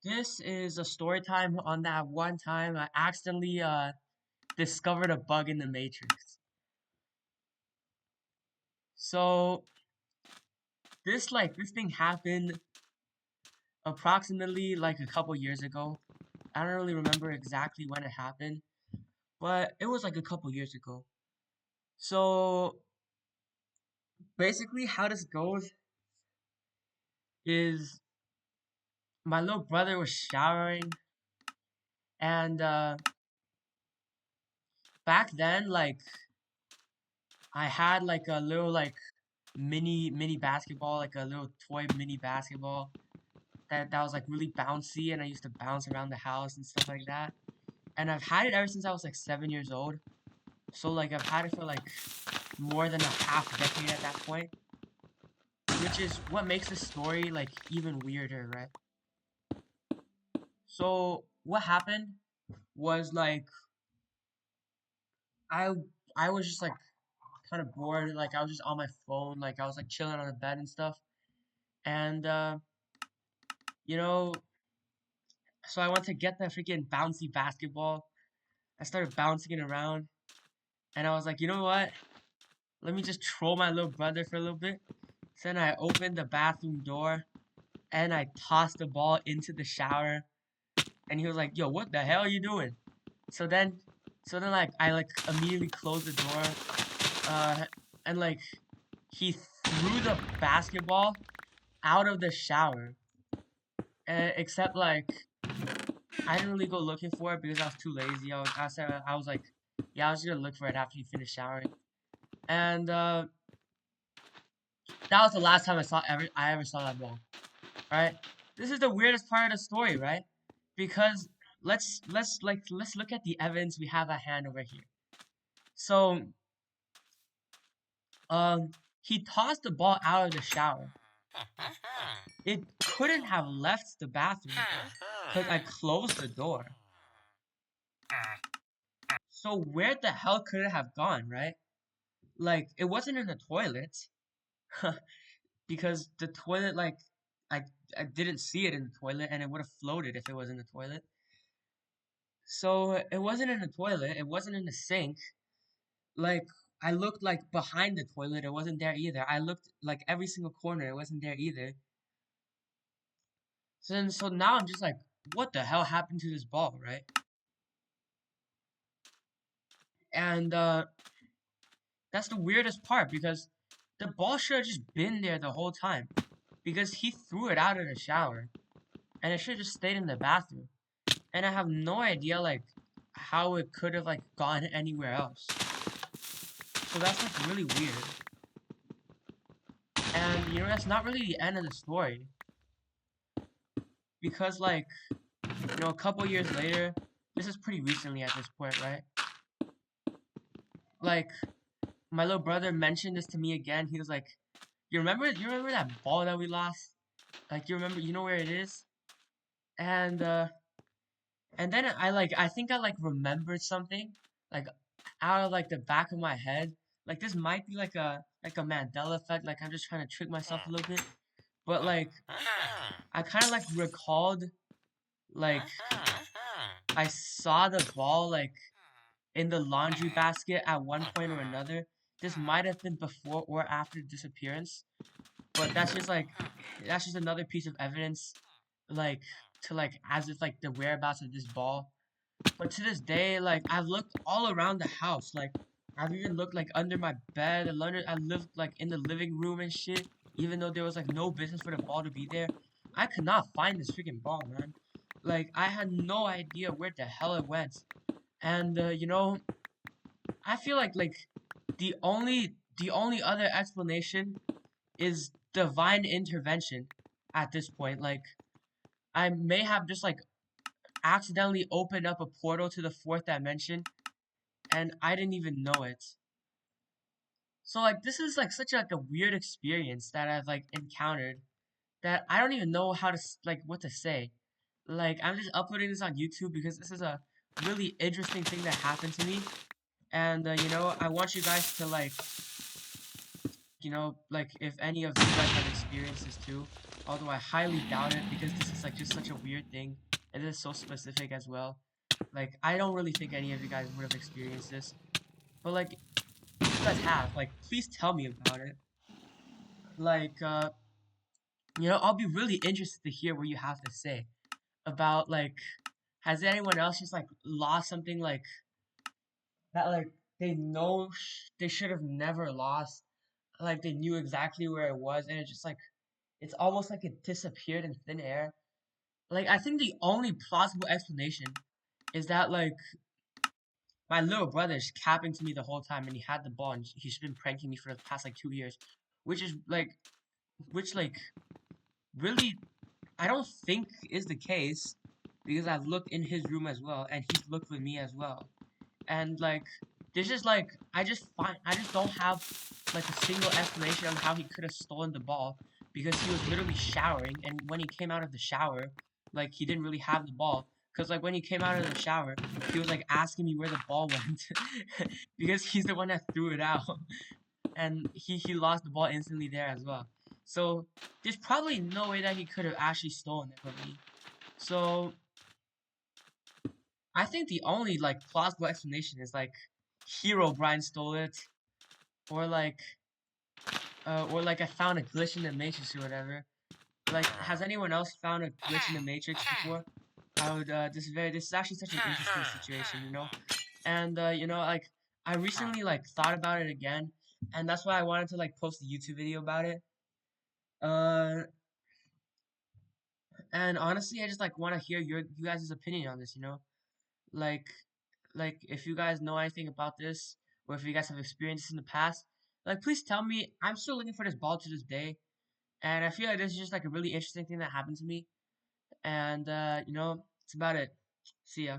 This is a story time on that one time I accidentally discovered a bug in the Matrix. So this thing happened approximately like a couple years ago. I don't really remember exactly when it happened, but it was like a couple years ago. So basically how this goes is my little brother was showering and back then I had like a little mini basketball, like a little toy mini basketball that was like really bouncy, and I used to bounce around the house and stuff like that. And I've had it ever since I was like 7 years old. So like I've had it for like more than a half decade at that point, which is what makes the story like even weirder, right? So what happened was like I I was just like kind of bored, like I was just on my phone, like I was like chilling on the bed and stuff, and you know, so I went to get the freaking bouncy basketball. I started bouncing it around, and I was like, you know what? Let me just troll my little brother for a little bit. So then I opened the bathroom door and I tossed the ball into the shower. And he was like, yo, what the hell are you doing? So then, so then like I like immediately closed the door. Uh, and like he threw the basketball out of the shower. Except like I didn't really go looking for it because I was too lazy. I was like, yeah, I was gonna look for it after he finished showering. And that was the last time I ever saw that ball. Right? This is the weirdest part of the story, right? Because let's look at the evidence we have at hand over here. So um he tossed the ball out of the shower. It couldn't have left the bathroom because I closed the door. So where the hell could it have gone, right? Like it wasn't in the toilet because the toilet I I didn't see it in the toilet and it would have floated if it was in the toilet. So it wasn't in the toilet, it wasn't in the sink. Like I looked like behind the toilet, it wasn't there either. I looked like every single corner, it wasn't there either. So now I'm just like, what the hell happened to this ball, right? And that's the weirdest part because the ball should have just been there the whole time. Because he threw it out of the shower and it should have just stayed in the bathroom. And I have no idea like how it could have like gone anywhere else. So that's like really weird. And you know, that's not really the end of the story. Because like, you know, a couple years later, this is pretty recently at this point, right? Like, my little brother mentioned this to me again. He was like, you remember that ball that we lost? Like you know where it is? And and then I think I like remembered something, like out of like the back of my head. Like this might be like a Mandela effect, like I'm just trying to trick myself a little bit. But like I kinda like recalled like I saw the ball like in the laundry basket at one point or another. This might have been before or after disappearance, but that's just another piece of evidence, like to like as if like the whereabouts of this ball. But to this day, like I've looked all around the house, like I've even looked like under my bed, and I lived like in the living room and shit. Even though there was like no business for the ball to be there, I could not find this freaking ball, man. Like I had no idea where the hell it went. And you know, I feel like the only other explanation is divine intervention at this point. Like I may have just like accidentally opened up a portal to the fourth dimension and I didn't even know it. So like this is like such like a weird experience that I've like encountered that I don't even know how to like what to say. Like I'm just uploading this on YouTube because this is a really interesting thing that happened to me, and you know, I want you guys to like, you know, like if any of you guys have experienced this too, although I highly doubt it because this is like just such a weird thing, and this is so specific as well. Like, I don't really think any of you guys would have experienced this, but like, if you guys have, like, please tell me about it. Like, I'll be really interested to hear what you have to say about like, has anyone else just like lost something like that, like they know they should have never lost, like they knew exactly where it was, and it just like it's almost like it disappeared in thin air. Like, I think the only plausible explanation is that like my little brother's capping to me the whole time, and he had the ball, and he's been pranking me for the past like 2 years, which is like, which like really I don't think is the case because I've looked in his room as well, and he's looked with me as well. And like, this is like, I just don't have like a single explanation on how he could have stolen the ball because he was literally showering, and when he came out of the shower, like he didn't really have the ball. Cause like when he came out of the shower, he was like asking me where the ball went because he's the one that threw it out, and he lost the ball instantly there as well. So there's probably no way that he could have actually stolen it from me. So I think the only like plausible explanation is like Hero Brian stole it, or like I found a glitch in the Matrix or whatever. Like, has anyone else found a glitch in the Matrix before? I would this is actually such an interesting situation, and like I recently like thought about it again, and that's why I wanted to like post a YouTube video about it. Uh, and honestly, I just like want to hear you guys' opinion on this. Like like if you guys know anything about this, or if you guys have experienced this in the past, like please tell me. I'm still looking for this ball to this day, and I feel like this is just like a really interesting thing that happened to me, and it's about it. See ya.